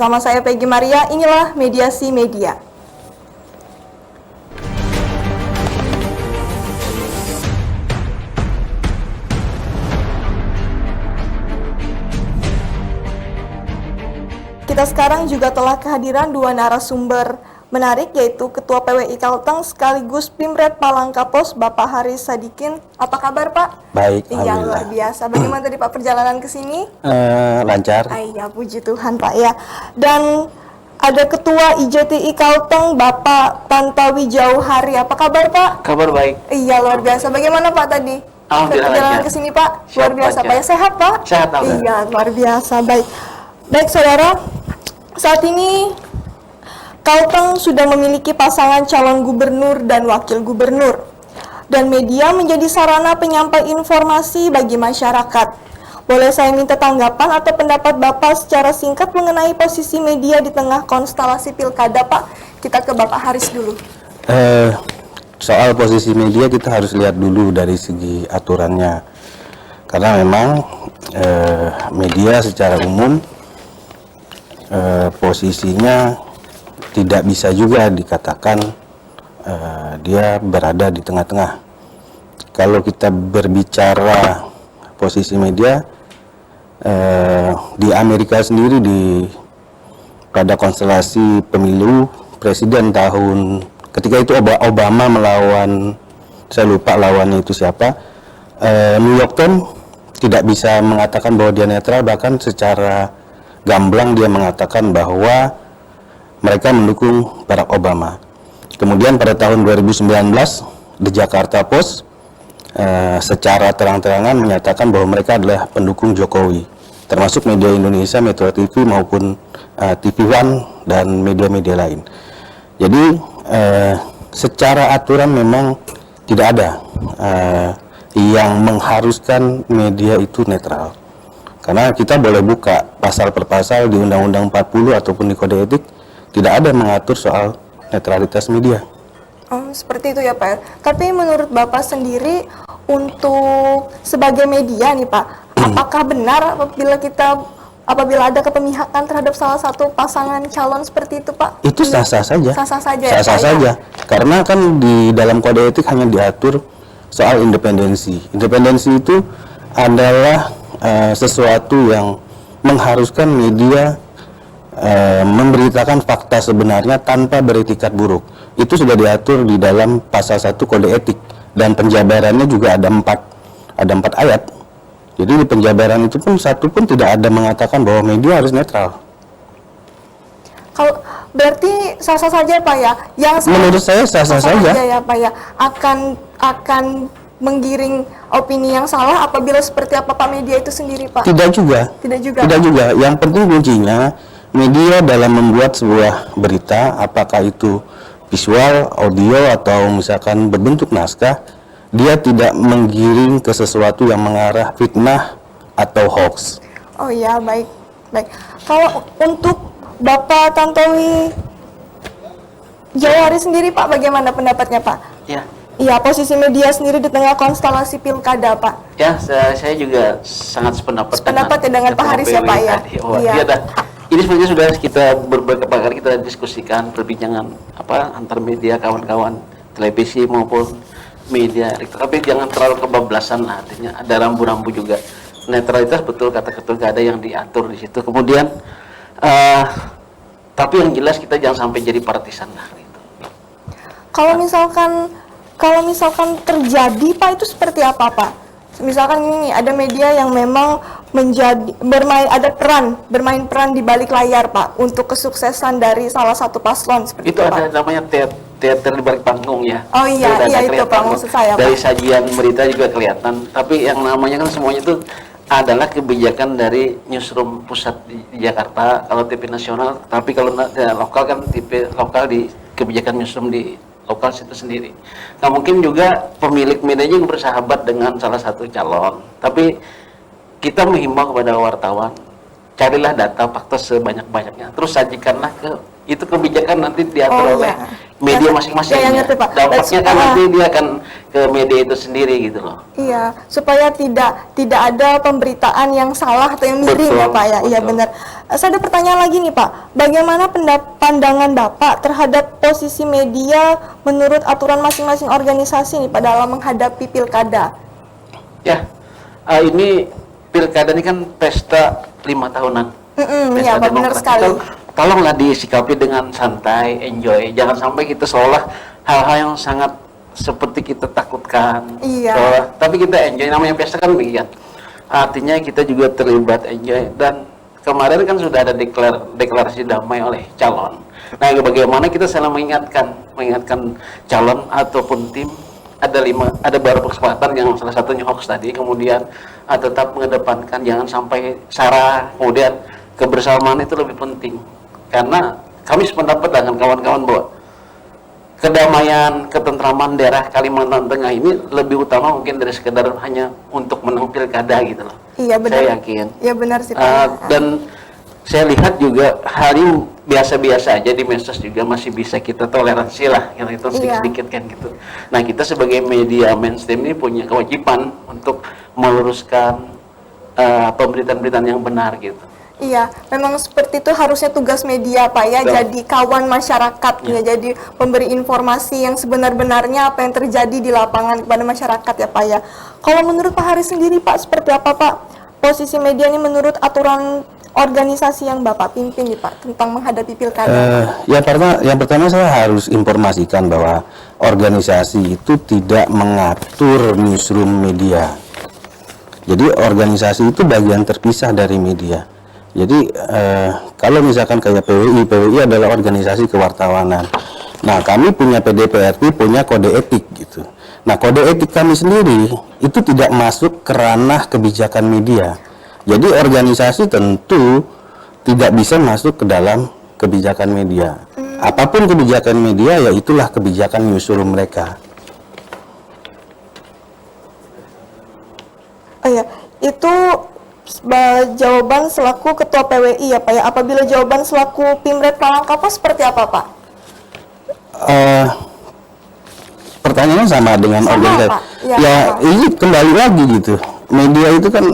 Bersama saya Peggy Maria, inilah Mediasi Media. Kita sekarang juga telah kehadiran dua narasumber menarik, yaitu Ketua PWI Kalteng sekaligus Pimret Palangkapos, Bapak Haris Sadikin. Apa kabar, Pak? Baik, iya, luar biasa. Bagaimana tadi Pak perjalanan ke sini? Lancar. Iya, puji Tuhan Pak ya. Dan ada Ketua IJTI Kalteng, Bapak Tantowi Jauhari. Apa kabar Pak? Kabar baik. Iya, luar biasa. Bagaimana Pak tadi? Perjalanan ke sini Pak? Luar biasa Pak ya. Sehat Pak? Sehat Pak. Iya, luar biasa. Baik. Baik saudara, saat ini Kalteng sudah memiliki pasangan calon gubernur dan wakil gubernur, dan media menjadi sarana penyampai informasi bagi masyarakat. Boleh saya minta tanggapan atau pendapat Bapak secara singkat mengenai posisi media di tengah konstelasi pilkada, Pak? Kita ke Bapak Haris dulu. Soal posisi media kita harus lihat dulu dari segi aturannya, karena memang media secara umum posisinya tidak bisa juga dikatakan dia berada di tengah-tengah. Kalau kita berbicara posisi media di Amerika sendiri, pada konstelasi pemilu presiden tahun ketika itu Obama melawan, saya lupa lawannya itu siapa, New York Times tidak bisa mengatakan bahwa dia netral, bahkan secara gamblang dia mengatakan bahwa mereka mendukung Barack Obama. Kemudian pada tahun 2019 The Jakarta Post secara terang-terangan menyatakan bahwa mereka adalah pendukung Jokowi, termasuk media Indonesia, Metro TV maupun TV One dan media-media lain. Jadi secara aturan memang tidak ada yang mengharuskan media itu netral. Karena kita boleh buka pasal per pasal di Undang-Undang 40 ataupun di Kode Etik, tidak ada mengatur soal netralitas media. Oh, seperti itu ya Pak. Tapi menurut Bapak sendiri, untuk sebagai media nih Pak, apakah benar apabila ada kepemihakan terhadap salah satu pasangan calon seperti itu Pak? Itu sah-sah saja. Sah-sah saja. Sah-sah saja. Karena kan di dalam Kode Etik hanya diatur soal independensi. Independensi itu adalah sesuatu yang mengharuskan media memberitakan fakta sebenarnya tanpa beretikat buruk. Itu sudah diatur di dalam pasal 1 Kode Etik, dan penjabarannya juga ada 4 ayat. Jadi di penjabaran itu pun satu pun tidak ada mengatakan bahwa media harus netral. Kalau berarti sah-sah saja Pak ya? Menurut saya sah-sah saja ya Pak ya. Akan menggiring opini yang salah apabila seperti apa Pak media itu sendiri Pak? Tidak juga. Yang penting kuncinya media dalam membuat sebuah berita, apakah itu visual, audio, atau misalkan berbentuk naskah, dia tidak menggiring ke sesuatu yang mengarah fitnah atau hoax. Oh ya, baik. Kalau untuk Bapak Tantowi Jauhari sendiri Pak, bagaimana pendapatnya Pak? Iya, posisi media sendiri di tengah konstelasi pilkada, Pak. Ya, saya juga sangat sependapat dengan Pak Haris ya, Pak ya. Iya. Ini sebenarnya sudah kita beberapa kali kita diskusikan perbincangan antar media, kawan-kawan televisi maupun media. Tapi jangan terlalu kebablasan lah, artinya ada rambu-rambu juga. Netralitas betul kata ketua, ada yang diatur di situ. Kemudian tapi yang jelas kita jangan sampai jadi partisan lah gitu. Kalau misalkan terjadi Pak, itu seperti apa Pak? Misalkan ini ada media yang memang bermain peran di balik layar Pak untuk kesuksesan dari salah satu paslon seperti itu ada Pak. namanya teater di balik panggung ya. Oh iya itu Pak, maksud saya dari Pak. sajian berita juga kelihatan, tapi yang namanya kan semuanya itu adalah kebijakan dari newsroom pusat di Jakarta kalau TV nasional, tapi kalau lokal kan TV lokal di kebijakan newsroom di lokal situ sendiri. Nah mungkin juga pemilik medianya yang bersahabat dengan salah satu calon, tapi kita menghimbau kepada wartawan, carilah data fakta sebanyak-banyaknya, terus sajikanlah itu kebijakan nanti diatur oleh media masing-masing. Ya, ngerti, Pak. Dampaknya kan nanti dia akan ke media itu sendiri gitu loh. Iya, supaya tidak ada pemberitaan yang salah atau yang miring Betul, ya Pak ya. Iya betul. benar. Saya ada pertanyaan lagi nih Pak. Bagaimana pandangan Bapak terhadap posisi media menurut aturan masing-masing organisasi nih Pak dalam menghadapi pilkada? Ya, ini pilkada ini kan pesta 5 tahunan. Iya Pak, benar demokrasi. sekali. Tolonglah disikapi dengan santai, enjoy. Jangan sampai kita seolah hal-hal yang sangat seperti kita takutkan. Iya. Tapi kita enjoy, namanya pesta kan begitu. Artinya kita juga terlibat enjoy. Dan kemarin kan sudah ada deklarasi damai oleh calon. Nah, bagaimana kita selalu mengingatkan calon ataupun tim, ada beberapa kesempatan yang salah satunya hoax tadi, kemudian tetap mengedepankan jangan sampai sara, kemudian kebersamaan itu lebih penting. Karena kami sependapat dengan kawan-kawan bahwa kedamaian, ketentraman daerah Kalimantan Tengah ini lebih utama mungkin dari sekedar hanya untuk menang pilkada gitu loh. Iya benar. Saya yakin. Iya benar sih Pak. Dan saya lihat juga hal ini biasa-biasa aja di medsos juga masih bisa kita toleransi lah, yang itu sedikit-sedikit kan gitu. Nah, kita sebagai media mainstream ini punya kewajiban untuk meluruskan pemberitaan-pemberitaan yang benar gitu. Iya, memang seperti itu harusnya tugas media Pak ya, jadi kawan masyarakat ya, jadi pemberi informasi yang sebenar-benarnya apa yang terjadi di lapangan kepada masyarakat ya Pak ya. Kalau menurut Pak Haris sendiri Pak, seperti apa Pak posisi media ini menurut aturan organisasi yang Bapak pimpin nih Pak tentang menghadapi pilkada? Yang pertama saya harus informasikan bahwa organisasi itu tidak mengatur newsroom media. Jadi organisasi itu bagian terpisah dari media. Jadi kalau misalkan kayak PWI adalah organisasi kewartawanan. Nah, kami punya PDPRI, punya kode etik gitu. Nah, kode etik kami sendiri itu tidak masuk ke ranah kebijakan media. Jadi organisasi tentu tidak bisa masuk ke dalam kebijakan media. Apapun kebijakan media, ya itulah kebijakan newsroom mereka. Oh ya, itu jawaban selaku Ketua PWI ya Pak ya. Apabila jawaban selaku Pimret Palangkaraya seperti apa Pak? Pertanyaannya sama dengan organisasi. Pak. Ya, Ya, sama. ini kembali lagi gitu. Media itu kan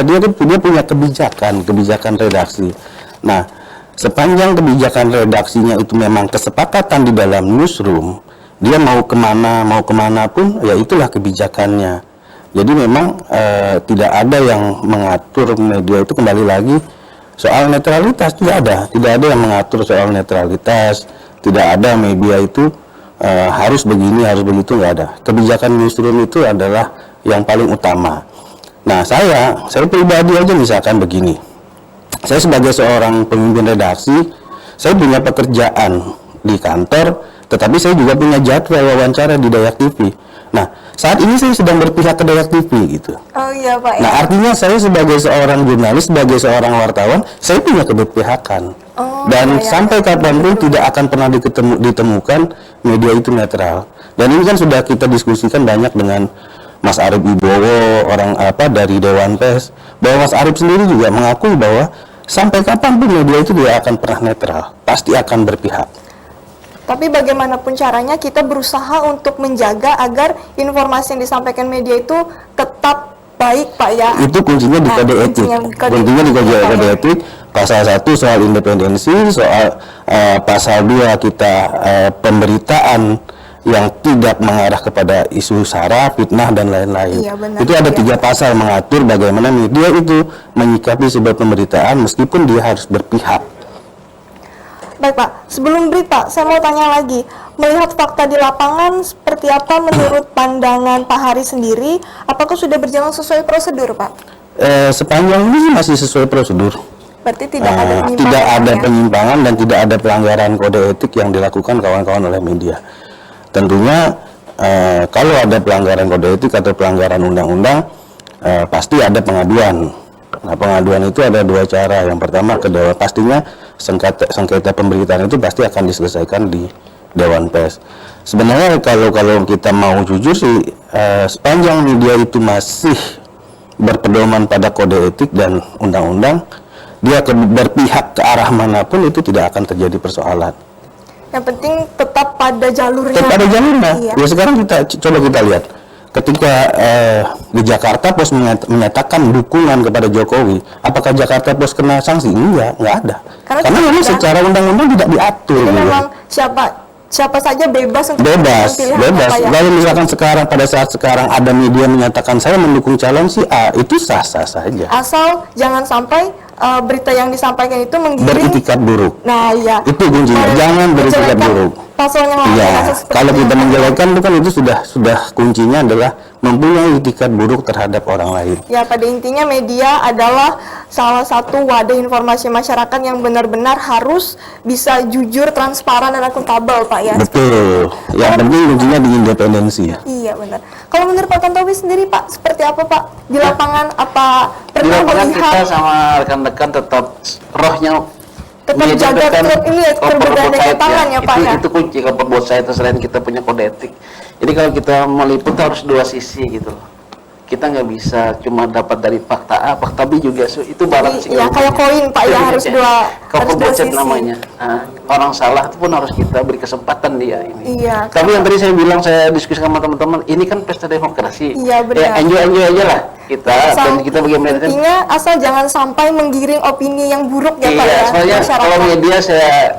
dia punya kebijakan redaksi. Nah, sepanjang kebijakan redaksinya itu memang kesepakatan di dalam newsroom, dia mau kemana pun, ya itulah kebijakannya. Jadi memang tidak ada yang mengatur media itu, kembali lagi soal netralitas tidak ada yang mengatur soal netralitas, tidak ada media itu harus begini harus begitu, nggak ada. Kebijakan newsroom itu adalah yang paling utama. Nah, saya pribadi aja misalkan begini, saya sebagai seorang pemimpin redaksi, saya punya pekerjaan di kantor, tetapi saya juga punya jadwal wawancara di Dayak TV. Nah, saat ini saya sedang berpihak ke Dayak TV gitu. Oh iya Pak. Nah, artinya saya sebagai seorang jurnalis, sebagai seorang wartawan, saya punya keberpihakan. Dan sampai kapanpun tidak akan pernah ditemukan media itu netral. Dan ini kan sudah kita diskusikan banyak dengan Mas Arief Wibowo, dari Dewan Pers, bahwa Mas Arief sendiri juga mengakui bahwa sampai kapanpun media itu tidak akan pernah netral, pasti akan berpihak. Tapi bagaimanapun caranya kita berusaha untuk menjaga agar informasi yang disampaikan media itu tetap baik Pak ya. Itu kuncinya di kode etik. Kuncinya di kode etik. Pasal 1 soal independensi, soal pasal 2 kita pemberitaan yang tidak mengarah kepada isu sara, fitnah dan lain-lain. Iya, benar, itu ada 3 pasal mengatur bagaimana media itu menyikapi sebuah pemberitaan meskipun dia harus berpihak. Baik Pak, sebelum break Pak, saya mau tanya lagi. Melihat fakta di lapangan, seperti apa menurut pandangan Pak Haris sendiri? Apakah sudah berjalan sesuai prosedur Pak? Sepanjang ini masih sesuai prosedur. Berarti tidak ada penyimpangan tidak ada ya? penyimpangan dan tidak ada pelanggaran kode etik yang dilakukan kawan-kawan oleh media. Tentunya kalau ada pelanggaran kode etik atau pelanggaran undang-undang, pasti ada pengaduan. Nah, pengaduan itu ada 2 cara. Yang pertama ke Dewan, pastinya sengketa pemberitaan itu pasti akan diselesaikan di Dewan Pers. Sebenarnya kalau kita mau jujur sih, sepanjang media itu masih berpedoman pada kode etik dan undang-undang, dia berpihak ke arah manapun itu tidak akan terjadi persoalan. Yang penting tetap pada jalurnya. Tetap ada jalurnya. Iya. Ya sekarang coba kita lihat. Ketika di Jakarta Pos menyatakan dukungan kepada Jokowi, apakah Jakarta Pos kena sanksi? Enggak ada. Karena memang secara undang-undang tidak diatur. Jadi gitu. memang siapa saja bebas untuk Bebas. pilihan apa ya. Lalu misalkan sekarang pada saat sekarang ada media menyatakan saya mendukung calon si A, itu sah-sah saja. Asal jangan sampai berita yang disampaikan itu menggiring. Beritikat buruk. Nah, iya. Itu kuncinya. Jangan beritikat Menjelekan buruk. paslon yang lain. Iya, asal seperti kalau kita itu. menjelekan itu kan itu sudah kuncinya adalah mempunyai itikat buruk terhadap orang lain. Ya, pada intinya media adalah salah satu wadah informasi masyarakat yang benar-benar harus bisa jujur, transparan, dan akuntabel, Pak ya. Betul. Yang penting kuncinya di independensi ya. Iya, benar. Kalau menurut Pak Tantowi sendiri, Pak, seperti apa, Pak? Di lapangan apa Di pernah lapangan kita melihat sama rekan-rekan tetap rohnya tetap jaga menyediakan ini ya, perbedaan perbuat tangan ya, Pak ya. Itu kunci kalau perbuat saya itu selain kita punya kode etik. Jadi kalau kita meliput harus dua sisi gitu loh. Kita nggak bisa cuma dapat dari fakta A, fakta B juga itu balancing. Iya, kayak koin, Pak ya, harus dua Keperbocet sisi. namanya. Nah, orang salah itu pun harus kita beri kesempatan dia ini. Iya. Tapi yang tadi saya bilang, saya diskusi sama teman-teman, ini kan pesta demokrasi. Iya, benar. Ya, enjoy aja lah kita dan kita bagaimana kan. Intinya asal jangan sampai menggiring opini yang buruk ya, Pak Iya, ya. soalnya masyarakat. kalau media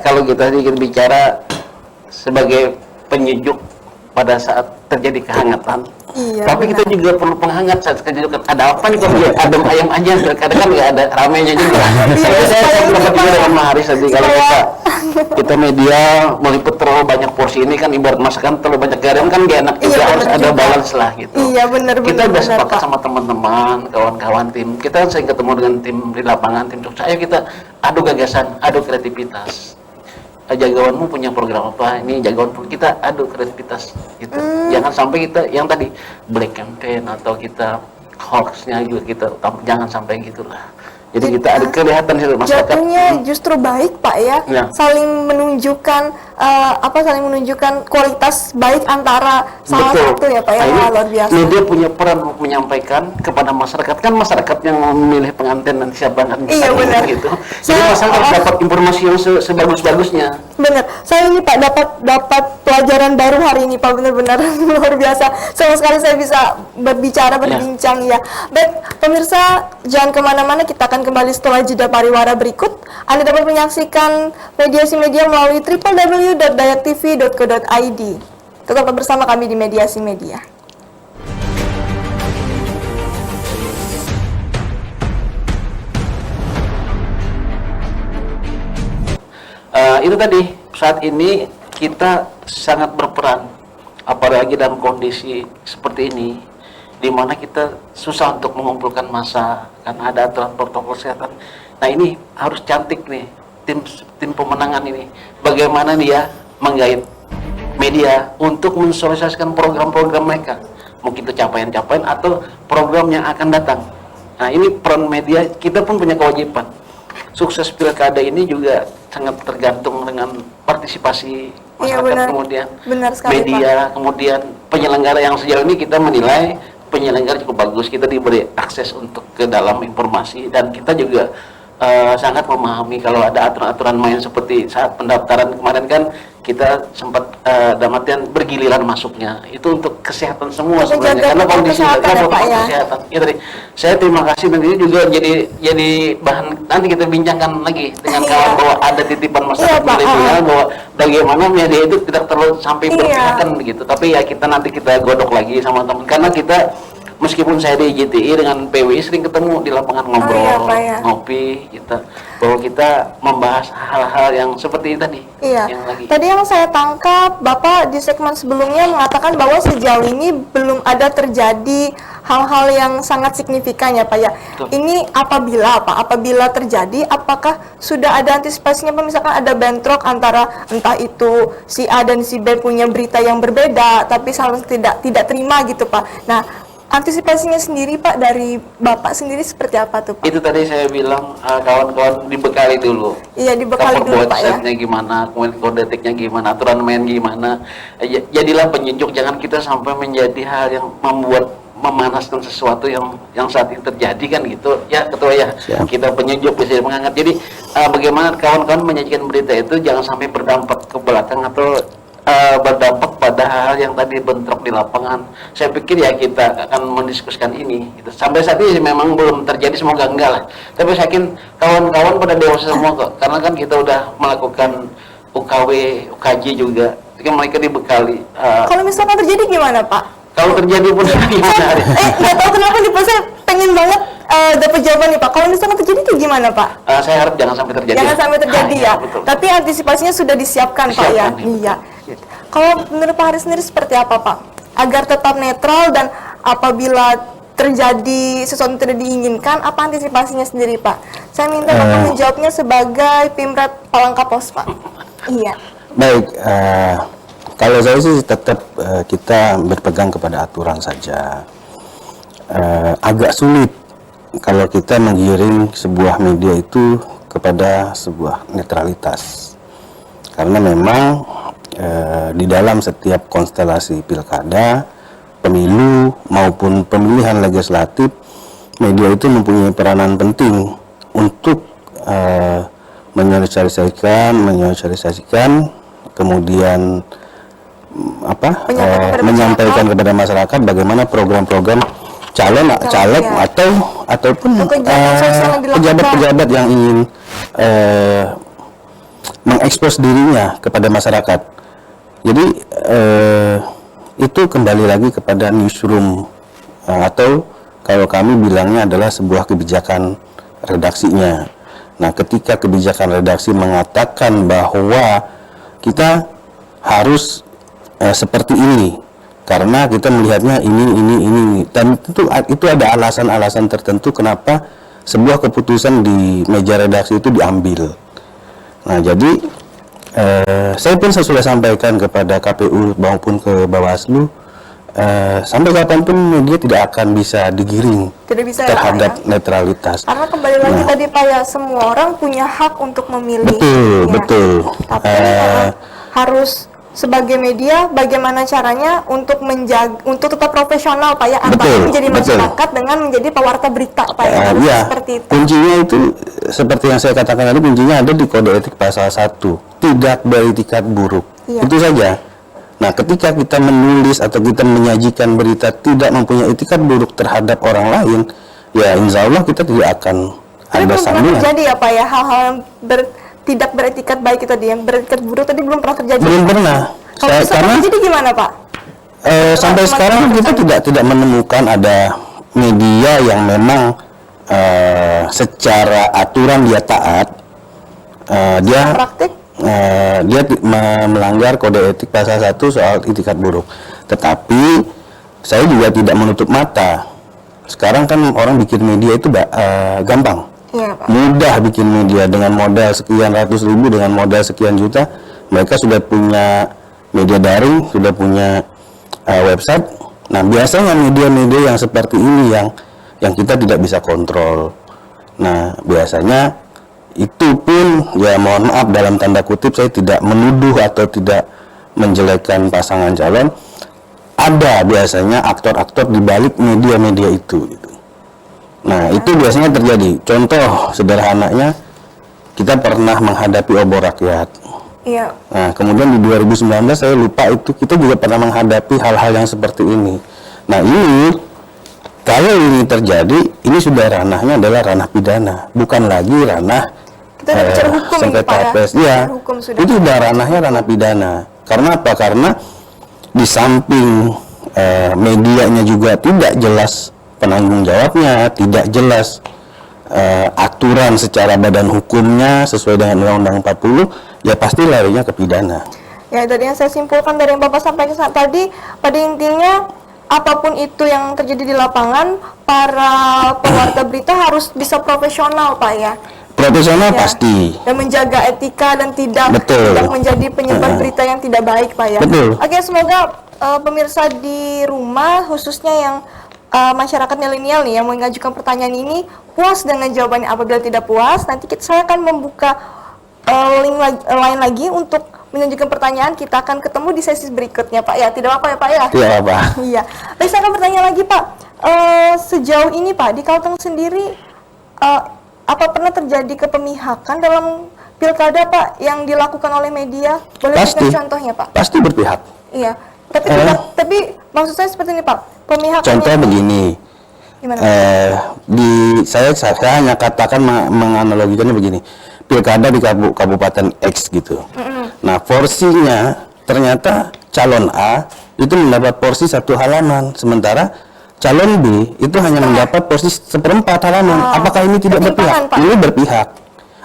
kalau kita sedikit bicara sebagai penyejuk pada saat terjadi kehangatan. Iya, Tapi kita benar. juga perlu penghangat saat kejadian. Ada apa nih kalau dia adem ayam aja, kadang kan nggak ada ramenya juga. Tapi saya supaya pendapat ini, juga Pak. dengan Mas Haris tadi kalau kita media meliput terlalu banyak porsi ini kan ibarat masakan terlalu banyak garam kan gak enak juga, Iya, harus benar ada juga. balance lah gitu. Iya, benar, Kita benar, udah benar, sepakat Pak. sama teman-teman, kawan-kawan tim. Kita kan sering ketemu dengan tim di lapangan, tim sukses. Ayo kita adu gagasan, adu kreativitas. Jagoanmu punya program apa? Ini jagoan pun kita adu kreativitas gitu. Jangan sampai kita yang tadi black campaign atau kita hoaxnya juga kita jangan sampai gitulah. Jadi kita ada kelihatan sih masyarakat. Jatuhnya justru baik, Pak ya. Ya. Saling menunjukkan saling menunjukkan kualitas baik antara salah Betul. satu ya, Pak ya. Nah, ini Wah, luar biasa. media punya peran untuk menyampaikan kepada masyarakat, kan masyarakat yang memilih pengantin nanti siapa yang akan Iya, benar. gitu. Jadi Saya- masyarakat dapat informasi yang sebagus-bagusnya. Benar. Saya ini Pak dapat pelajaran baru hari ini, Pak, benar-benar luar biasa. Sama sekali saya bisa berbicara, berbincang ya. Baik, pemirsa, jangan kemana-mana, kita akan kembali setelah jeda pariwara berikut. Anda dapat menyaksikan Mediasi Media melalui www.dayaktv.co.id. Tetaplah bersama kami di Mediasi Media. Itu tadi, saat ini kita sangat berperan, apalagi dalam kondisi seperti ini, di mana kita susah untuk mengumpulkan massa karena ada aturan protokol kesehatan. Nah ini harus cantik nih, tim pemenangan ini, bagaimana dia menggait media untuk mensosialisasikan program-program mereka, mungkin itu capaian-capaian atau program yang akan datang. Nah ini peran media, kita pun punya kewajiban. Sukses pilkada ini juga sangat tergantung dengan partisipasi Iya, masyarakat, benar. kemudian Benar sekali, media, kemudian penyelenggara yang sejauh ini kita menilai penyelenggara cukup bagus, kita diberi akses untuk ke dalam informasi dan kita juga sangat memahami kalau ada aturan-aturan main seperti saat pendaftaran kemarin kan kita sempat dalam artian bergiliran masuknya itu untuk kesehatan semua Untuk sebenarnya menjaga karena protokol kondisi kesehatan ya, protokol Pak, ya. kesehatan. Ya, tadi saya terima kasih dan ini juga jadi bahan nanti kita bincangkan lagi dengan Iya. kawan bahwa ada titipan masyarakat Iya, Pak. milenial bahwa bagaimana media itu tidak terlalu sampai Iya. berpihakan begitu. Tapi ya kita nanti kita godok lagi sama teman karena kita meskipun saya di JTI dengan PWI sering ketemu di lapangan ngobrol, iya, Pak, ya. ngopi kita bahwa kita membahas hal-hal yang seperti tadi. Iya. Yang lagi. Tadi yang saya tangkap, Bapak di segmen sebelumnya mengatakan bahwa sejauh ini belum ada terjadi hal-hal yang sangat signifikan ya, Pak ya. Betul. Ini apabila terjadi, apakah sudah ada antisipasinya, Pak? Misalkan ada bentrok antara entah itu si A dan si B punya berita yang berbeda, tapi saling tidak terima gitu, Pak. Nah, antisipasinya sendiri, Pak, dari Bapak sendiri seperti apa tuh, Pak? Itu tadi saya bilang kawan-kawan dibekali dulu. Iya, dibekali dulu, Pak ya. Website-nya gimana, kemudian kode etiknya gimana, aturan main gimana. Jadilah penyejuk, jangan kita sampai menjadi hal yang membuat memanaskan sesuatu yang saat ini terjadi kan gitu ya Ketua ya. Siap. Kita penyejuk bisa mengangkat. Jadi bagaimana kawan-kawan menyajikan berita itu jangan sampai berdampak ke belakang atau berdampak pada hal yang tadi bentrok di lapangan. Saya pikir ya kita akan mendiskusikan ini gitu. Sampai saat ini memang belum terjadi, semoga enggak lah. Tapi saya yakin kawan-kawan pada dewasa semua kok, karena kan kita udah melakukan UKW, UKJ juga, jadi mereka dibekali. Kalau misalkan terjadi gimana Pak? Kalau terjadi pun gimana? Nggak tahu kenapa nih Pak, saya pengen banget dapat jawaban nih Pak. Kalau misalkan terjadi itu gimana Pak? Saya harap jangan sampai terjadi. Jangan sampai terjadi ya. Betul. Tapi antisipasinya sudah disiapkan Pak ya. Disiapkan, Iya. Kalau menurut Pak Haris sendiri seperti apa Pak? Agar tetap netral dan apabila terjadi sesuatu yang tidak diinginkan, apa antisipasinya sendiri Pak? Saya minta Bapak menjawabnya sebagai Pimret Palangkapos Pak. Iya. Baik, kalau saya sih tetap kita berpegang kepada aturan saja. Agak sulit kalau kita menggiring sebuah media itu kepada sebuah netralitas, karena memang di dalam setiap konstelasi pilkada, pemilu maupun pemilihan legislatif, media itu mempunyai peranan penting untuk menyosialisasikan, kemudian menyampaikan kepada masyarakat bagaimana program-program caleg ataupun pejabat-pejabat yang ingin mengekspos dirinya kepada masyarakat. Jadi itu kembali lagi kepada newsroom atau kalau kami bilangnya adalah sebuah kebijakan redaksinya. Nah, ketika kebijakan redaksi mengatakan bahwa kita harus seperti ini karena kita melihatnya ini dan itu ada alasan-alasan tertentu kenapa sebuah keputusan di meja redaksi itu diambil. Nah, jadi saya pun sudah sampaikan kepada KPU maupun ke Bawaslu, sampai kapanpun media tidak akan bisa digiring terhadap netralitas. Karena kembali lagi tadi Pak ya, semua orang punya hak untuk memilih. Betul. Tapi harus sebagai media bagaimana caranya untuk tetap profesional Pak ya, antara menjadi masyarakat dengan menjadi pewarta berita Pak ya. Seperti itu. Kuncinya itu seperti yang saya katakan tadi, kuncinya ada di kode etik pasal 1, tidak beretikat buruk. Itu saja. Nah, ketika kita menulis atau kita menyajikan berita tidak mempunyai etikat buruk terhadap orang lain, ya insya Allah kita tidak akan ada sambungan. Terjadi ya Pak ya, hal-hal yang tidak beretikat baik itu tadi, yang beretikat buruk tadi belum pernah terjadi. Belum pernah. Kalau misalnya terjadi gimana Pak? Sampai sekarang kita tidak menemukan ada media yang memang secara aturan dia taat, dia praktik. Dia melanggar kode etik pasal 1 soal etikat buruk. Tetapi saya juga tidak menutup mata. Sekarang kan orang bikin media itu gampang. Iya, Pak. Mudah bikin media dengan modal sekian ratus ribu, dengan modal sekian juta, mereka sudah punya media daring, sudah punya website. Nah, biasanya media-media yang seperti ini yang kita tidak bisa kontrol. Nah, biasanya itu pun ya mohon maaf dalam tanda kutip, saya tidak menuduh atau tidak menjelekkan pasangan calon, ada biasanya aktor-aktor di balik media-media itu gitu. Nah, itu biasanya terjadi. Contoh sederhananya, kita pernah menghadapi obor rakyat. Iya. Nah, kemudian di 2019 saya lupa itu kita juga pernah menghadapi hal-hal yang seperti ini. Nah, ini kalau ini terjadi, ini sudah ranahnya adalah ranah pidana, bukan lagi ranah sengketa HPS. Ya, itu sudah ranahnya ranah pidana. Karena apa? Karena di samping medianya juga tidak jelas penanggung jawabnya, tidak jelas aturan secara badan hukumnya sesuai dengan Undang-Undang 40, ya pasti larinya ke pidana. Ya, dari yang saya simpulkan dari yang Bapak sampaikan tadi, pada intinya apapun itu yang terjadi di lapangan, para pewarta berita harus bisa profesional Pak ya. Profesional ya, pasti. Dan menjaga etika dan tidak menjadi penyebar berita yang tidak baik Pak ya. Betul. Oke, semoga pemirsa di rumah khususnya yang masyarakat milenial nih yang mengajukan pertanyaan ini puas dengan jawabannya. Apabila tidak puas, nanti saya akan membuka link lain lagi untuk menunjukkan pertanyaan. Kita akan ketemu di sesi berikutnya Pak ya. Tidak apa ya Pak ya? Tidak apa. Iya. Baik, saya akan bertanya lagi Pak. Sejauh ini Pak, di Kalteng sendiri apa pernah terjadi kepemihakan dalam pilkada Pak yang dilakukan oleh media? Boleh Pasti. berikan contohnya Pak? Pasti berpihak. Iya. Tapi maksud saya seperti ini Pak, pemihakan. Contoh begini. Gimana? Saya hanya katakan menganalogikannya begini. Pilkada di Kabupaten X gitu. Nah, porsinya ternyata calon A itu mendapat porsi 1 halaman, sementara calon B itu hanya mendapat porsi 1/4 halaman. Apakah ini tidak berpihak? Pak. Ini berpihak.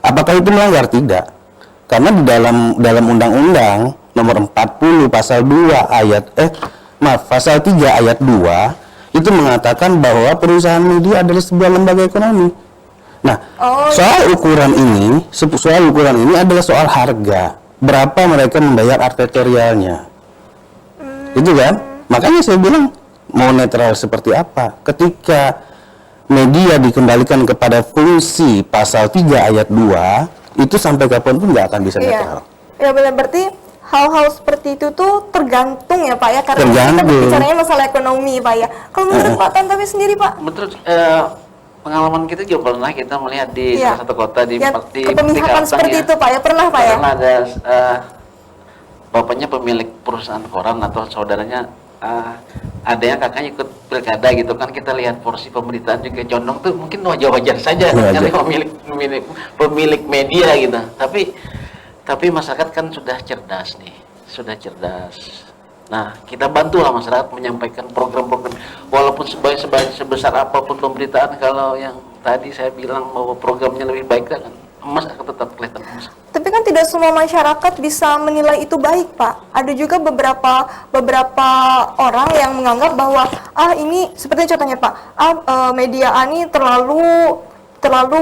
Apakah itu melanggar? Tidak. Karena di dalam Undang-Undang Nomor 40 Pasal 3 Ayat 2 itu mengatakan bahwa perusahaan media adalah sebuah lembaga ekonomi. Nah, soal ukuran ini adalah soal harga. Berapa mereka membayar arterialnya. Itu kan? Makanya saya bilang mau netral seperti apa? Ketika media dikembalikan kepada fungsi pasal 3 ayat 2, itu sampai kapanpun nggak akan bisa netral. Iya, benar. Berarti hal-hal seperti itu tuh tergantung ya Pak ya, karena kita bicaranya masalah ekonomi Pak ya. Kalau menurut Pak Tantowi sendiri Pak? Menurut pengalaman kita juga pernah kita melihat di salah satu kota di kepemihakan seperti itu Pak ya, pernah Pak ya? Pernah ada bapaknya pemilik perusahaan koran atau saudaranya ada yang kakaknya ikut pilkada gitu kan, kita lihat porsi pemberitaan juga condong tuh mungkin wajar-wajar saja karena pemilik media gitu. Tapi masyarakat kan sudah cerdas nih, sudah cerdas. Nah, kita bantulah masyarakat menyampaikan program-program walaupun sebesar apapun pemberitaan, kalau yang tadi saya bilang bahwa programnya lebih baik kan emas akan tetap kelihatan emas. Tapi kan tidak semua masyarakat bisa menilai itu baik Pak. Ada juga beberapa orang yang menganggap bahwa ini seperti contohnya Pak, media A ini terlalu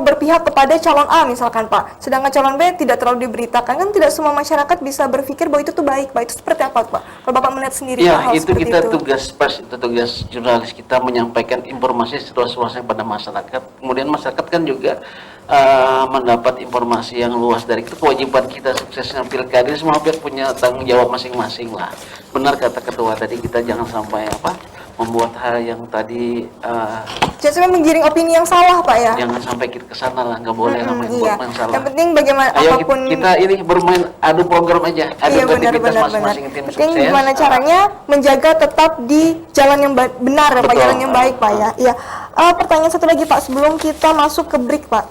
berpihak kepada calon A misalkan Pak, sedangkan calon B tidak terlalu diberitakan. Kan tidak semua masyarakat bisa berpikir bahwa itu tuh baik. Itu seperti apa Pak? Kalau Bapak melihat sendiri ya, hal itu seperti kita itu. tugas jurnalis kita menyampaikan informasi seluas-luasnya pada masyarakat. Kemudian masyarakat kan juga mendapat informasi yang luas dari itu. Kewajiban kita suksesnya pilkada, semua pihak punya tanggung jawab masing-masing lah. Benar kata ketua tadi, kita jangan sampai membuat hal yang tadi Jangan sampai menggiring opini yang salah Pak ya. Jangan sampai kita kesana lah, nggak boleh membuat yang salah. Yang penting bagaimana Ayo apapun kita ini bermain adu program aja, adu kreativitas masing-masing tim penting sukses. gimana caranya menjaga tetap di jalan yang benar ya Pak, jalan yang baik Pak ya. Iya. Pertanyaan satu lagi Pak sebelum kita masuk ke break Pak.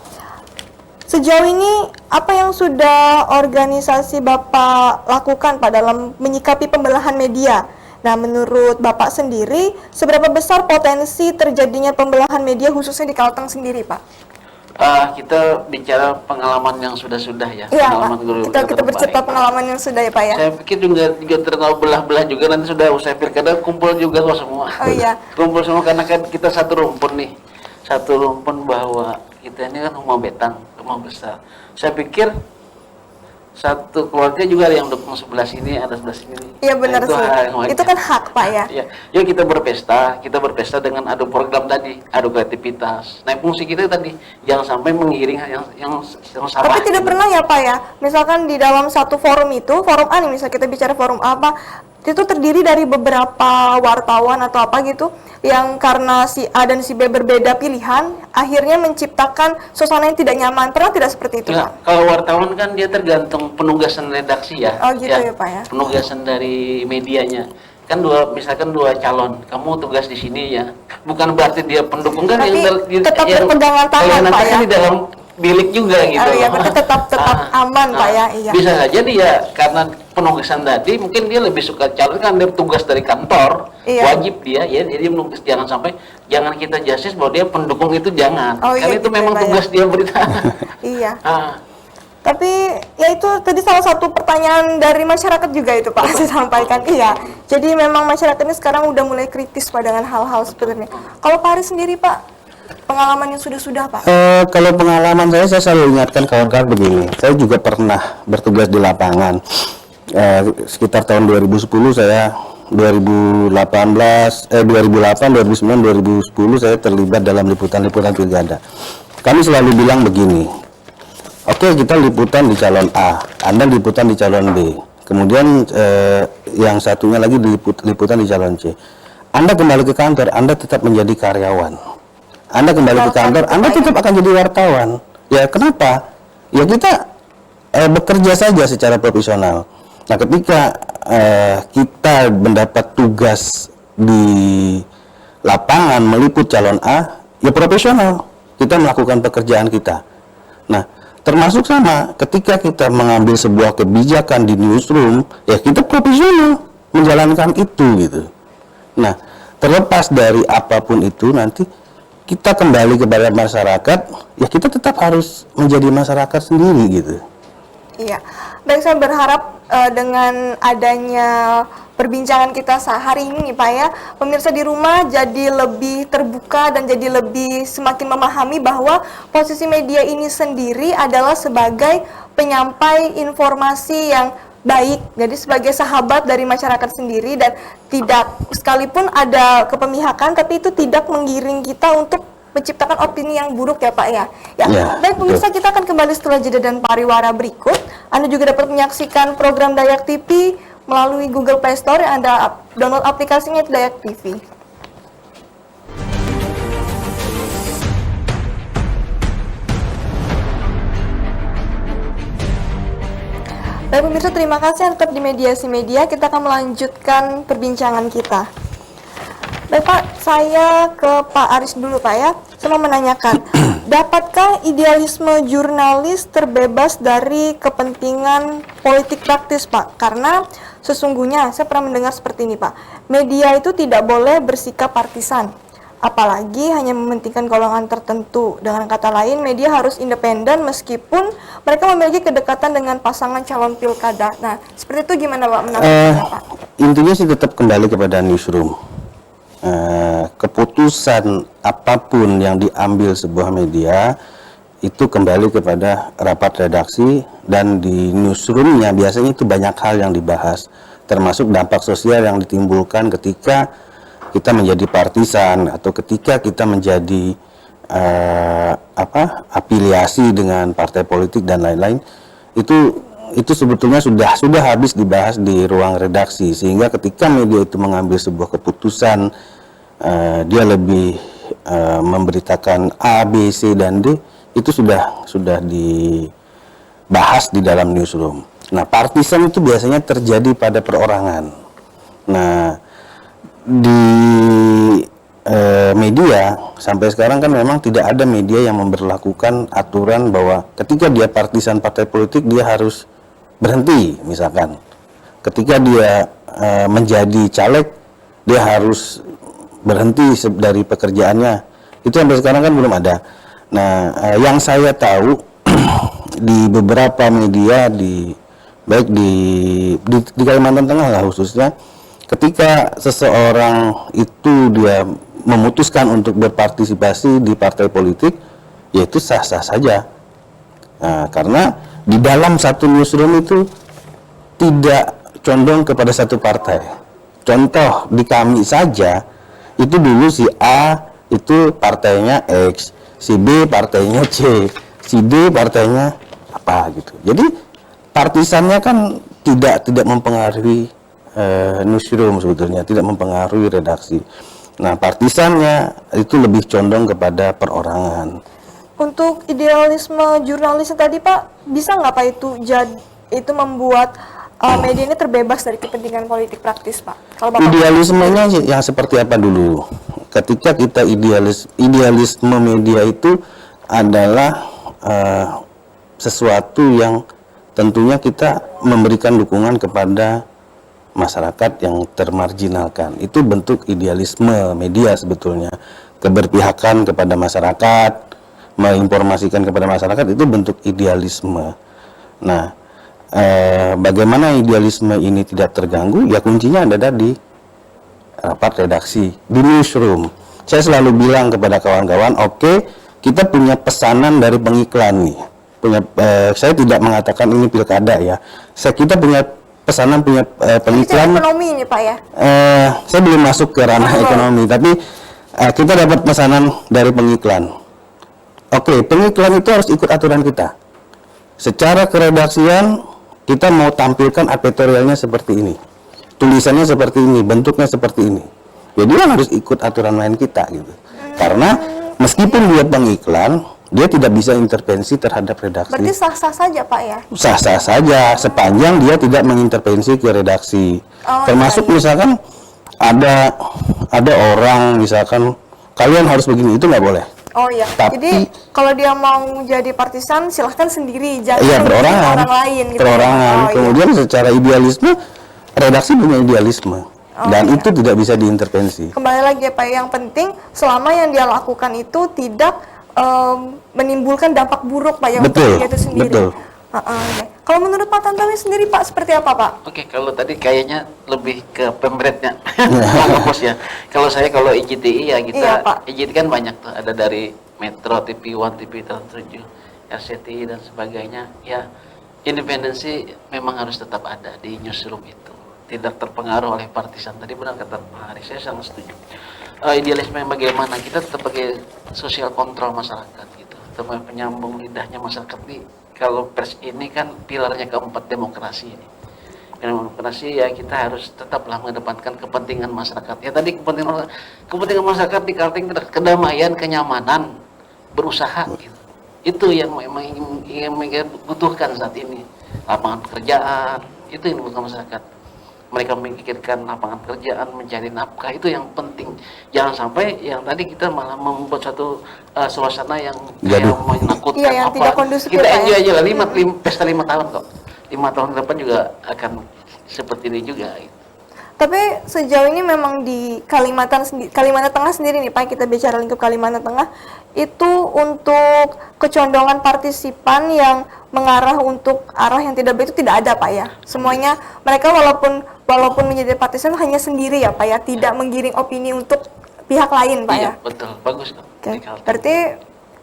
Sejauh ini apa yang sudah organisasi Bapak lakukan Pak dalam menyikapi pembelahan media? Nah, menurut Bapak sendiri, seberapa besar potensi terjadinya pembelahan media khususnya di Kalteng sendiri, Pak? Kita bicara pengalaman yang sudah-sudah ya. Iya, pengalaman Pak. Kita bercerita pengalaman yang sudah ya, Pak ya. Saya pikir juga terlalu belah-belah juga, nanti sudah usai pilkada kumpul juga kok semua. Oh iya. Kumpul semua karena kan kita satu rumpun nih. Satu rumpun bahwa kita ini kan rumah betang, rumah besar. Saya pikir satu keluarga juga ada yang dukung sebelah sini, ada sebelah sini. Iya benar sih. Itu kan hak Pak ya. Ya, yuk kita berpesta dengan adu program tadi, adu kreativitas. Nah, fungsi kita tadi jangan sampai mengiring yang salah. Tapi tidak pernah ya Pak ya. Misalkan di dalam satu forum itu, forum A nih, misal kita bicara forum apa, itu terdiri dari beberapa wartawan atau apa gitu yang karena si A dan si B berbeda pilihan akhirnya menciptakan suasana yang tidak nyaman. Pernah tidak seperti itu ya, Pak? Kalau wartawan kan dia tergantung penugasan redaksi ya. Oh gitu ya Pak ya. Penugasan dari medianya. Kan misalkan dua calon, kamu tugas di sini ya. Bukan berarti dia pendukung kan, tapi yang tetap berpegangan tangan Pak ya. Kan di dalam bilik juga gitu. Oh iya, berarti tetap aman Pak ya. Iya. Bisa saja dia karena penugasan tadi mungkin dia lebih suka calon kan dia tugas dari kantor, wajib dia ya, jadi menugas. Jangan kita justice bahwa dia pendukung itu, jangan. Karena itu memang tugas dia berita. Iya. Tapi ya itu tadi salah satu pertanyaan dari masyarakat juga itu Pak saya sampaikan. Iya. Jadi memang masyarakat ini sekarang udah mulai kritis Pak dengan hal-hal seperti ini. Kalau Pak Ari sendiri Pak, pengalaman yang sudah Pak? Kalau pengalaman saya selalu ingatkan kawan-kawan begini. Saya juga pernah bertugas di lapangan. Sekitar tahun 2010 saya 2008, 2009, 2010 saya terlibat dalam liputan-liputan pilkada. Kami selalu bilang begini, oke, kita liputan di calon A, Anda liputan di calon B, kemudian yang satunya lagi liputan di calon C. Anda kembali ke kantor, Anda tetap menjadi karyawan. Anda kembali ke kantor, Anda tetap akan jadi wartawan. Ya kenapa? Ya kita bekerja saja secara profesional. Nah ketika kita mendapat tugas di lapangan meliput calon A, ya profesional. Kita melakukan pekerjaan kita. Nah termasuk sama ketika kita mengambil sebuah kebijakan di newsroom, ya kita profesional menjalankan itu gitu. Nah, terlepas dari apapun itu nanti kita kembali kepada masyarakat, ya kita tetap harus menjadi masyarakat sendiri gitu. Iya, baik, saya berharap dengan adanya perbincangan kita hari ini nih Pak ya, pemirsa di rumah jadi lebih terbuka dan jadi lebih semakin memahami bahwa posisi media ini sendiri adalah sebagai penyampai informasi yang baik, jadi sebagai sahabat dari masyarakat sendiri, dan tidak, sekalipun ada kepemihakan, tapi itu tidak menggiring kita untuk menciptakan opini yang buruk ya Pak ya. Ya, baik pemirsa, kita akan kembali setelah jeda dan pariwara berikut. Anda juga dapat menyaksikan program Dayak TV melalui Google Play Store, yang Anda download aplikasinya itu Dayak TV. Baik pemirsa, terima kasih tetap di Mediasi Media. Kita akan melanjutkan perbincangan kita. Baik Pak, saya ke Pak Aris dulu Pak ya. Saya mau menanyakan, dapatkah idealisme jurnalis terbebas dari kepentingan politik praktis Pak? Karena sesungguhnya saya pernah mendengar seperti ini Pak, media itu tidak boleh bersikap partisan, apalagi hanya mementingkan golongan tertentu. Dengan kata lain, media harus independen meskipun mereka memiliki kedekatan dengan pasangan calon pilkada. Nah, seperti itu gimana Pak menanggapinya Pak? Intinya sih tetap kembali kepada newsroom. Keputusan apapun yang diambil sebuah media itu kembali kepada rapat redaksi, dan di newsroomnya biasanya itu banyak hal yang dibahas, termasuk dampak sosial yang ditimbulkan ketika kita menjadi partisan atau ketika kita menjadi afiliasi dengan partai politik dan lain-lain. Itu sebetulnya sudah habis dibahas di ruang redaksi, sehingga ketika media itu mengambil sebuah keputusan, dia lebih memberitakan A, B, C, dan D, itu sudah dibahas di dalam newsroom. Nah, partisan itu biasanya terjadi pada perorangan. Nah, di media sampai sekarang kan memang tidak ada media yang memberlakukan aturan bahwa ketika dia partisan partai politik dia harus berhenti. Misalkan ketika dia menjadi caleg dia harus berhenti dari pekerjaannya. Itu sampai sekarang kan belum ada. Nah, yang saya tahu di beberapa media baik di Kalimantan Tengah lah khususnya, ketika seseorang itu dia memutuskan untuk berpartisipasi di partai politik, yaitu sah-sah saja. Nah, karena di dalam satu newsroom itu tidak condong kepada satu partai. Contoh di kami saja, itu dulu si A itu partainya X, si B partainya C, si D partainya apa gitu. Jadi partisannya kan tidak mempengaruhi newsroom sebetulnya, tidak mempengaruhi redaksi. Nah, partisannya itu lebih condong kepada perorangan. Untuk idealisme jurnalisnya tadi Pak, bisa nggak Pak itu membuat media ini terbebas dari kepentingan politik praktis Pak? Kalau Bapak idealismenya yang seperti apa dulu? Ketika kita idealisme media itu adalah sesuatu yang tentunya kita memberikan dukungan kepada masyarakat yang termarginalkan. Itu bentuk idealisme media sebetulnya. Keberpihakan kepada masyarakat, menginformasikan kepada masyarakat, itu bentuk idealisme. Nah, bagaimana idealisme ini tidak terganggu? Ya kuncinya ada di rapat redaksi, di newsroom. Saya selalu bilang kepada kawan-kawan, oke, kita punya pesanan dari pengiklan nih. Saya tidak mengatakan ini pilkada ya. Kita punya pesanan, punya pengiklan. Ekonomi ini Pak ya? Saya belum masuk ke ranah ekonomi, tapi kita dapat pesanan dari pengiklan. Oke, pengiklan itu harus ikut aturan kita. Secara keredaksian kita mau tampilkan advertorialnya seperti ini, tulisannya seperti ini, bentuknya seperti ini. ya dia harus ikut aturan main kita gitu. Karena meskipun dia pengiklan, dia tidak bisa intervensi terhadap redaksi. Berarti sah-sah saja Pak ya? Sah-sah saja sepanjang dia tidak mengintervensi ke redaksi. Termasuk misalkan ada orang misalkan kalian harus begini, itu nggak boleh. Oh iya. Jadi kalau dia mau jadi partisan silahkan sendiri, jangan Iya, mengikuti perorangan. orang lain. Gitu. Perorangan. Oh, iya. Kemudian secara idealisme, redaksi punya idealisme dan iya. itu tidak bisa diintervensi. Kembali lagi ya Pak, yang penting selama yang dia lakukan itu tidak menimbulkan dampak buruk Pak ya untuk Betul, dia itu sendiri. betul. Iya. Kalau menurut Pak Tantowi sendiri Pak seperti apa Pak? Oke, kalau tadi kayaknya lebih ke pemberetnya, fokus ya. Kalau saya kalau IGTI ya kita, Iya, Pak. IGTI kan banyak tuh, ada dari Metro, TV One, TV Trans 7, RCTI dan sebagainya. Ya, independensi memang harus tetap ada di newsroom itu, tidak terpengaruh oleh partisan. Tadi benar kata Pak Haris, saya sangat setuju. Idealisme yang bagaimana kita tetap sebagai sosial kontrol masyarakat gitu, tetap penyambung lidahnya masyarakat nih. Kalau pers ini kan pilarnya keempat demokrasi ini. Demokrasi ya kita harus tetaplah mengedepankan kepentingan masyarakat. Ya tadi kepentingan masyarakat di Kalteng, kedamaian, kenyamanan, berusaha gitu. Itu yang memang yang butuhkan saat ini. Lapangan pekerjaan, itu yang dibutuhkan masyarakat. Mereka memikirkan lapangan pekerjaan, mencari nafkah, itu yang penting. Jangan sampai yang tadi kita malah membuat satu suasana yang menakutkan. Iya, yang tidak kondusif kita ya, enjoy Pak, aja lah, pesta 5 tahun kok. 5 tahun ke depan juga akan seperti ini juga. Tapi sejauh ini memang di Kalimantan Tengah sendiri nih Pak, kita bicara lingkup Kalimantan Tengah, itu untuk kecondongan partisipan yang mengarah untuk arah yang tidak baik itu tidak ada Pak ya. Semuanya mereka walaupun menjadi partisan hanya sendiri ya Pak ya, tidak menggiring opini untuk pihak lain Pak ya. Iya, betul. Bagus dong. Oke. Berarti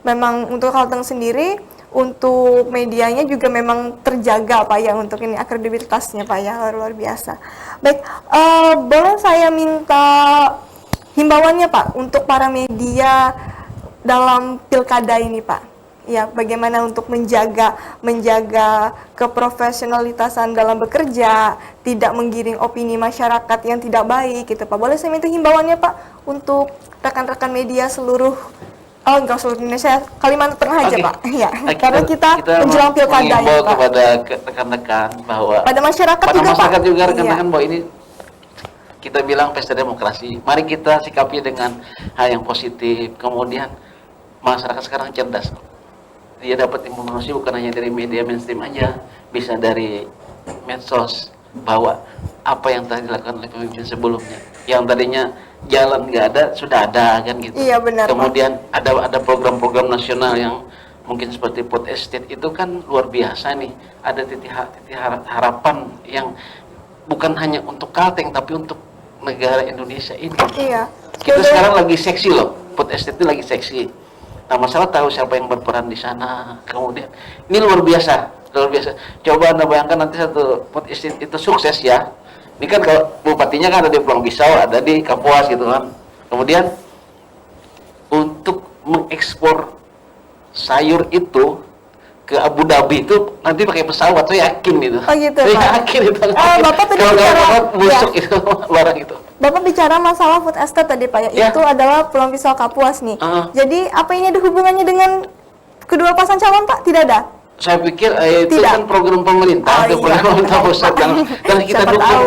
memang untuk Kalteng sendiri, untuk medianya juga memang terjaga Pak ya, untuk ini kredibilitasnya Pak ya, luar biasa. Baik, boleh saya minta himbauannya Pak untuk para media dalam pilkada ini Pak? Ya, bagaimana untuk menjaga keprofesionalitasan dalam bekerja, tidak menggiring opini masyarakat yang tidak baik gitu Pak. Boleh saya minta himbauannya Pak untuk rekan-rekan media enggak seluruh Indonesia, Kalimantan Tengah aja Pak. Ya, karena kita menjelang pilkada ya Pak. Kepada rekan-rekan bahwa pada masyarakat pada juga masyarakat Pak. juga rekan-rekan Iya. bahwa ini kita bilang pesta demokrasi. Mari kita sikapi dengan hal yang positif. Kemudian masyarakat sekarang cerdas. Dia dapat informasi bukan hanya dari media mainstream aja, bisa dari medsos, bahwa apa yang telah dilakukan oleh pemimpin sebelumnya. Yang tadinya jalan nggak ada, sudah ada kan gitu. Iya benar. Kemudian ada program-program nasional yang mungkin seperti Food Estate itu kan luar biasa nih. Ada titik harapan yang bukan hanya untuk Kalteng tapi untuk negara Indonesia ini. Iya. Kita sekarang lagi seksi loh, Food Estate itu lagi seksi. Nah, masalah tahu siapa yang berperan di sana. Kemudian ini luar biasa, luar biasa. Coba Anda bayangkan nanti satu Food Estate itu sukses ya. Ini kan kalau bupatinya kan ada di Pulau Pisau, ada di Kapuas gitu kan. Kemudian untuk mengekspor sayur itu ke Abu Dhabi itu nanti pakai pesawat, saya yakin itu. Oh gitu, saya Pak. yakin itu. Bapak tadi kalau bicara, busuk itu barang itu. Bapak bicara masalah food estate tadi Pak ya, Ya. itu adalah Pulau Pisau Kapuas nih. Jadi apa ini ada hubungannya dengan kedua pasang calon Pak? Tidak ada? Saya pikir itu Tidak. kan program pemerintah, itu program pemerintah pusat dan kita Siapa dukung. tahu.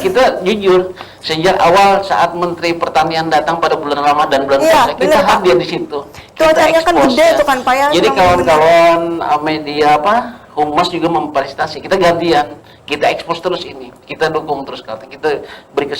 Kita jujur sejak awal saat Menteri Pertanian datang pada bulan Ramadan bulan Iya, puasa, kita benar, Pak. hadir di situ. Itu acaranya kan expose, gede ya. itu kan, Pak, ya. Jadi Memang kawan-kawan media Humas juga memfasilitasi. Kita gantian, kita ekspos terus ini, kita dukung terus kita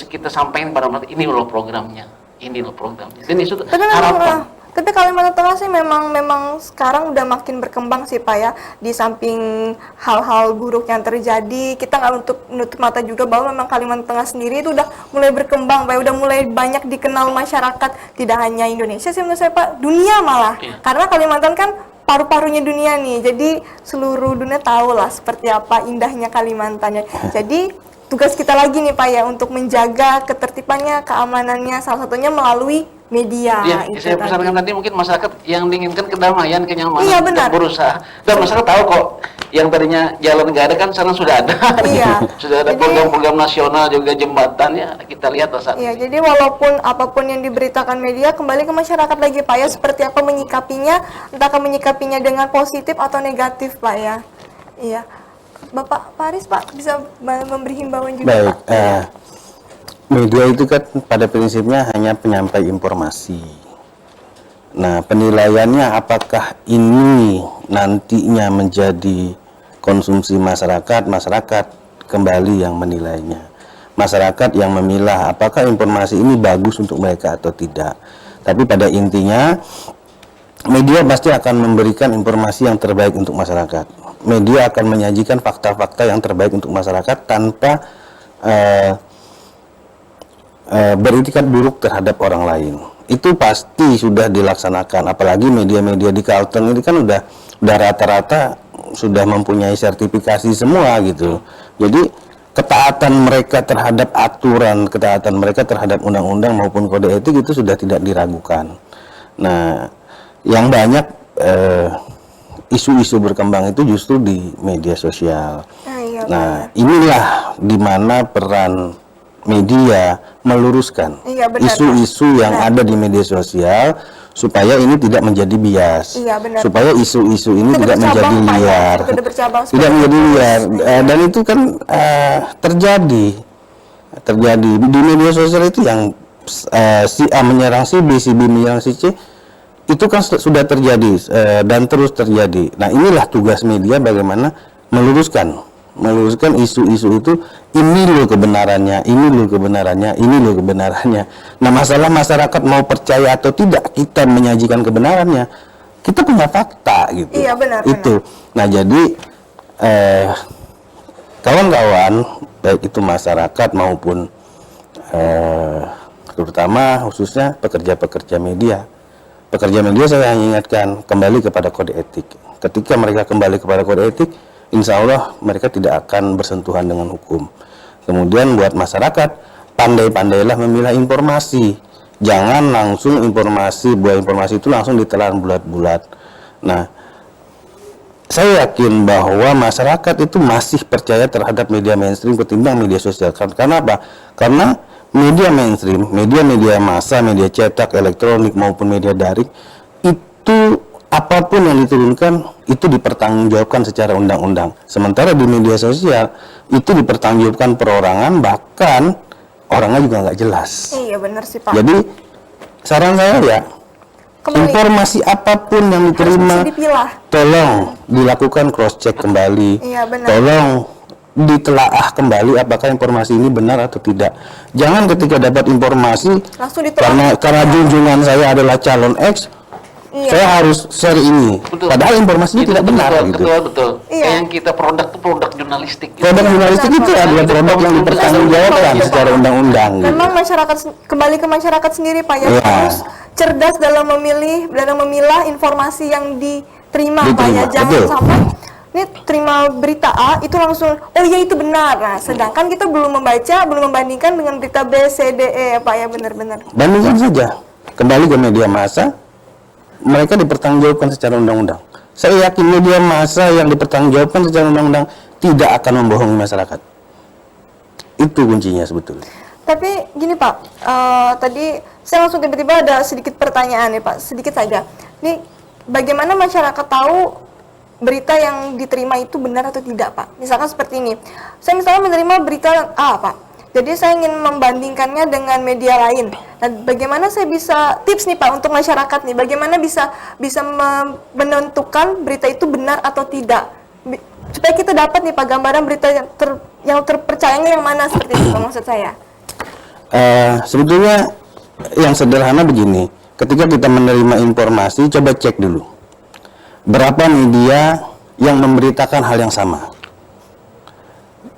kita sampaikan pada mereka, ini loh programnya, ini loh programnya. Dan itu harapan. Tapi Kalimantan Tengah sih memang sekarang udah makin berkembang sih Pak ya. Di samping hal-hal buruk yang terjadi, kita nggak nutup mata juga bahwa memang Kalimantan Tengah sendiri itu udah mulai berkembang, Pak. Udah mulai banyak dikenal masyarakat, tidak hanya Indonesia sih menurut saya Pak, dunia malah. Iya. Karena Kalimantan kan paru-parunya dunia nih, jadi seluruh dunia tahu lah seperti apa indahnya Kalimantan ya. Jadi tugas kita lagi nih Pak ya untuk menjaga ketertibannya, keamanannya, salah satunya melalui media. Ya, itu saya pesankan tadi mungkin masyarakat yang menginginkan kedamaian, kenyamanan, Iya, benar. berusaha. Dan masyarakat tahu kok yang tadinya jalan nggak ada kan sekarang sudah ada. Iya. Sudah ada Jadi- program-program nasional juga jembatan ya, kita lihat lah saat Iya, ini. jadi walaupun apapun yang diberitakan media kembali ke masyarakat lagi Pak ya, seperti apa menyikapinya, entah menyikapinya dengan positif atau negatif Pak ya. Iya. Bapak Paris Pak bisa memberi himbauan juga Baik, Pak. media itu kan pada prinsipnya hanya penyampai informasi. Nah, penilaiannya apakah ini nantinya menjadi konsumsi masyarakat, masyarakat kembali yang menilainya. Masyarakat yang memilah apakah informasi ini bagus untuk mereka atau tidak. Tapi pada intinya, media pasti akan memberikan informasi yang terbaik untuk masyarakat. Media akan menyajikan fakta-fakta yang terbaik untuk masyarakat tanpa beritikat buruk terhadap orang lain. Itu pasti sudah dilaksanakan. Apalagi media-media di Kalteng ini kan udah rata-rata sudah mempunyai sertifikasi semua gitu. Jadi ketaatan mereka terhadap aturan, ketaatan mereka terhadap undang-undang maupun kode etik itu sudah tidak diragukan. Nah, yang banyak isu-isu berkembang itu justru di media sosial. Iya, Nah, inilah di mana peran media meluruskan Iya, benar, isu-isu yang ada di media sosial supaya ini tidak menjadi bias. Iya, benar. Supaya isu-isu ini Tidak tidak menjadi bercabang, Pak, ya. liar. Tidak bercabang Tidak seperti menjadi itu. liar. Dan itu kan terjadi di media sosial itu yang si A menyerang si B, si B menyerang si C. Itu kan sudah terjadi dan terus terjadi. Nah, inilah tugas media bagaimana meluruskan isu-isu itu. Ini loh kebenarannya, ini loh kebenarannya, ini loh kebenarannya. Nah, masalah masyarakat mau percaya atau tidak kita menyajikan kebenarannya, kita punya fakta gitu. Iya, benar, Itu. Nah, jadi kawan-kawan baik itu masyarakat maupun terutama khususnya pekerja-pekerja media. Pekerja media saya ingatkan kembali kepada kode etik. Ketika mereka kembali kepada kode etik, insya Allah mereka tidak akan bersentuhan dengan hukum. Kemudian buat masyarakat, pandai-pandailah memilah informasi. Jangan langsung buah informasi itu langsung ditelan bulat-bulat. Nah, saya yakin bahwa masyarakat itu masih percaya terhadap media mainstream ketimbang media sosial. Karena apa? Karena media mainstream, media massa, media cetak, elektronik maupun media daring itu apapun yang diturunkan itu dipertanggungjawabkan secara undang-undang. Sementara di media sosial itu dipertanggungjawabkan perorangan, bahkan orangnya juga nggak jelas. Iya, benar sih Pak. Jadi saran saya ya, Kembali. informasi apapun yang diterima Harus bisa dipilah. tolong dilakukan cross check kembali. Iya, benar. Tolong ditelaah kembali apakah informasi ini benar atau tidak. Jangan ketika dapat informasi Langsung ditolak. karena junjungan saya adalah calon X, Iya. saya harus share ini. Betul. Padahal informasinya Itu tidak benar betul, gitu. Betul. Iya. Kayak yang kita produk itu produk jurnalistik. Gitu. Produk jurnalistik benar, itu benar. adalah produk yang dipertanggungjawabkan Iya, secara Pak. undang-undang. Gitu. Memang masyarakat kembali ke masyarakat sendiri Pak ya, Iya. harus cerdas dalam memilah informasi yang diterima Pak ya. Diterima, Jangan betul. sampai ini terima berita A itu langsung oh iya itu benar. Nah, sedangkan kita belum membaca, belum membandingkan dengan berita B, C, D, E Pak ya, benar-benar. Bandingkan saja. Kembali ke media massa, mereka dipertanggungjawabkan secara undang-undang. Saya yakin media massa yang dipertanggungjawabkan secara undang-undang tidak akan membohongi masyarakat. Itu kuncinya sebetulnya. Tapi gini Pak, tadi saya langsung tiba-tiba ada sedikit pertanyaan nih Pak, sedikit saja. Nih, bagaimana masyarakat tahu berita yang diterima itu benar atau tidak Pak? Misalkan seperti ini, saya misalnya menerima berita A Pak, jadi saya ingin membandingkannya dengan media lain. Nah, bagaimana saya bisa tips nih Pak untuk masyarakat nih, bagaimana bisa menentukan berita itu benar atau tidak? Supaya kita dapat nih Pak gambaran berita yang terpercayanya yang mana, seperti itu Pak, maksud saya. Sebetulnya yang sederhana begini, ketika kita menerima informasi, coba cek dulu berapa media yang memberitakan hal yang sama.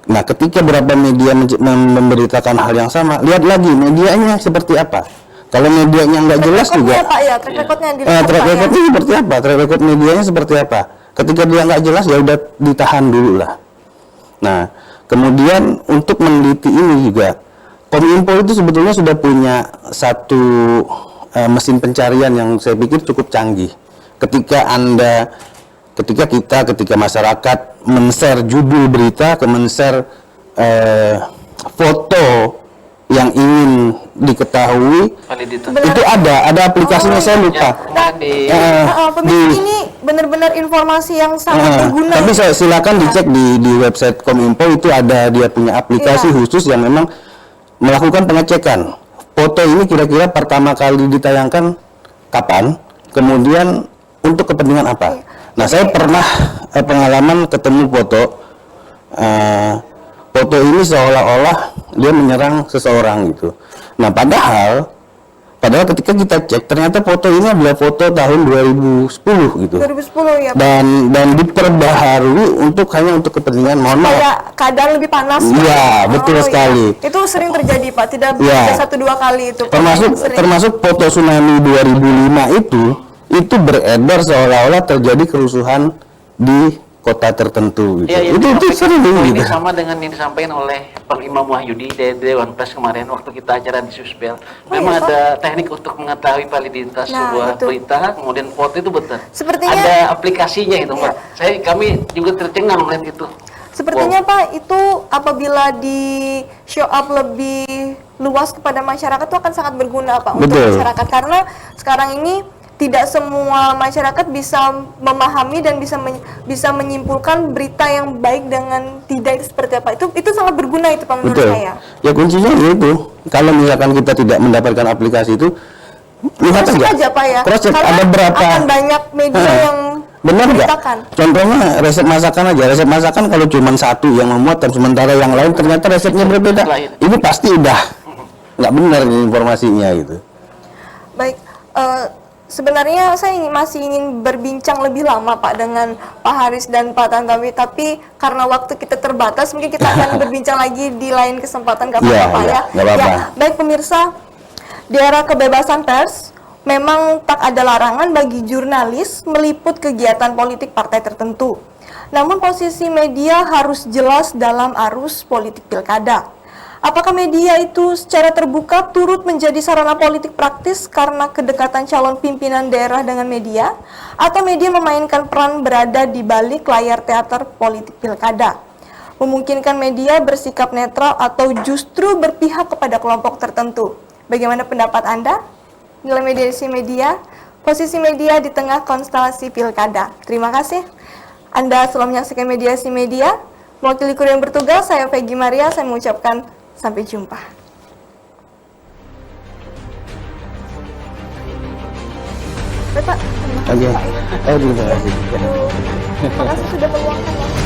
Nah, ketika berapa media memberitakan hal yang sama, lihat lagi medianya seperti apa. Kalau medianya nggak jelas juga, Pak ya, track recordnya dilihat, track Pak, ya. recordnya seperti apa? Track record medianya seperti apa? Ketika dia nggak jelas, ya udah ditahan dulu lah. Nah, kemudian untuk meneliti ini juga, Kominfo itu sebetulnya sudah punya satu mesin pencarian yang saya pikir cukup canggih. Ketika Anda ketika masyarakat men-share judul berita, men-share foto yang ingin diketahui, Validitas. itu ada aplikasinya, saya lupa. Pemirsa, ini benar-benar informasi yang sangat berguna. Tapi silakan dicek di website Kominfo, itu ada dia punya aplikasi khusus yang memang melakukan pengecekan. Foto ini kira-kira pertama kali ditayangkan kapan, kemudian untuk kepentingan apa. Nah, saya pernah pengalaman ketemu foto ini seolah-olah dia menyerang seseorang gitu. Nah, padahal ketika kita cek ternyata foto ini adalah foto tahun 2010 gitu. 2010 ya, Pak. Dan diperbaharui hanya untuk kepentingan, mohon maaf. Kayak keadaan lebih panas. Iya, betul sekali. Iya. Itu sering terjadi, Pak. Tidak Iya. bisa 1-2 kali itu. Pak. Termasuk foto tsunami 2005 itu beredar seolah-olah terjadi kerusuhan di kota tertentu gitu. Iya, Itu sering ini gitu. sama dengan yang disampaikan oleh Pak Imam Wahyudi dari Dewan Pers kemarin waktu kita acara di Suspel. Memang iya, Pak? ada teknik untuk mengetahui validitas Nah, sebuah itu. berita, kemudian foto itu betul. Sepertinya- ada aplikasinya itu, Mbak. Kami juga tercengang melihat itu. Sepertinya Pak, itu apabila di show up lebih luas kepada masyarakat itu akan sangat berguna Pak untuk Betul. masyarakat, karena sekarang ini tidak semua masyarakat bisa memahami dan bisa menyimpulkan berita yang baik dengan tidak itu seperti apa. Itu sangat berguna itu Pak menurut Betul. saya. Ya kuncinya itu, kalau misalkan kita tidak mendapatkan aplikasi itu, lihat Cross-check aja. aja Pak ya. Cross-check, Karena ada berapa. akan banyak media yang Benar nggak? memberitakan. Contohnya resep masakan aja. Resep masakan kalau cuma satu yang memuat, sementara yang lain ternyata resepnya berbeda. Lain. Ini pasti udah nggak benar informasinya gitu. Baik, sebenarnya saya masih ingin berbincang lebih lama Pak dengan Pak Haris dan Pak Tantowi, tapi karena waktu kita terbatas, mungkin kita akan berbincang lagi di lain kesempatan, nggak apa-apa Iya, Pak iya, ya. nggak apa-apa. Ya, baik pemirsa, di era kebebasan pers, memang tak ada larangan bagi jurnalis meliput kegiatan politik partai tertentu. Namun posisi media harus jelas dalam arus politik pilkada. Apakah media itu secara terbuka turut menjadi sarana politik praktis karena kedekatan calon pimpinan daerah dengan media, atau media memainkan peran berada di balik layar teater politik pilkada? Memungkinkan media bersikap netral atau justru berpihak kepada kelompok tertentu? Bagaimana pendapat Anda? Nilai mediasi media, posisi media di tengah konstelasi pilkada. Terima kasih. Anda selalu menyaksikan mediasi media. Mewakili kru yang bertugas, saya Peggy Maria, saya mengucapkan sampai jumpa. Baik, Pak. Oke. Terima kasih, Pak, ya. Terima kasih. Terima kasih sudah meluangkan waktu.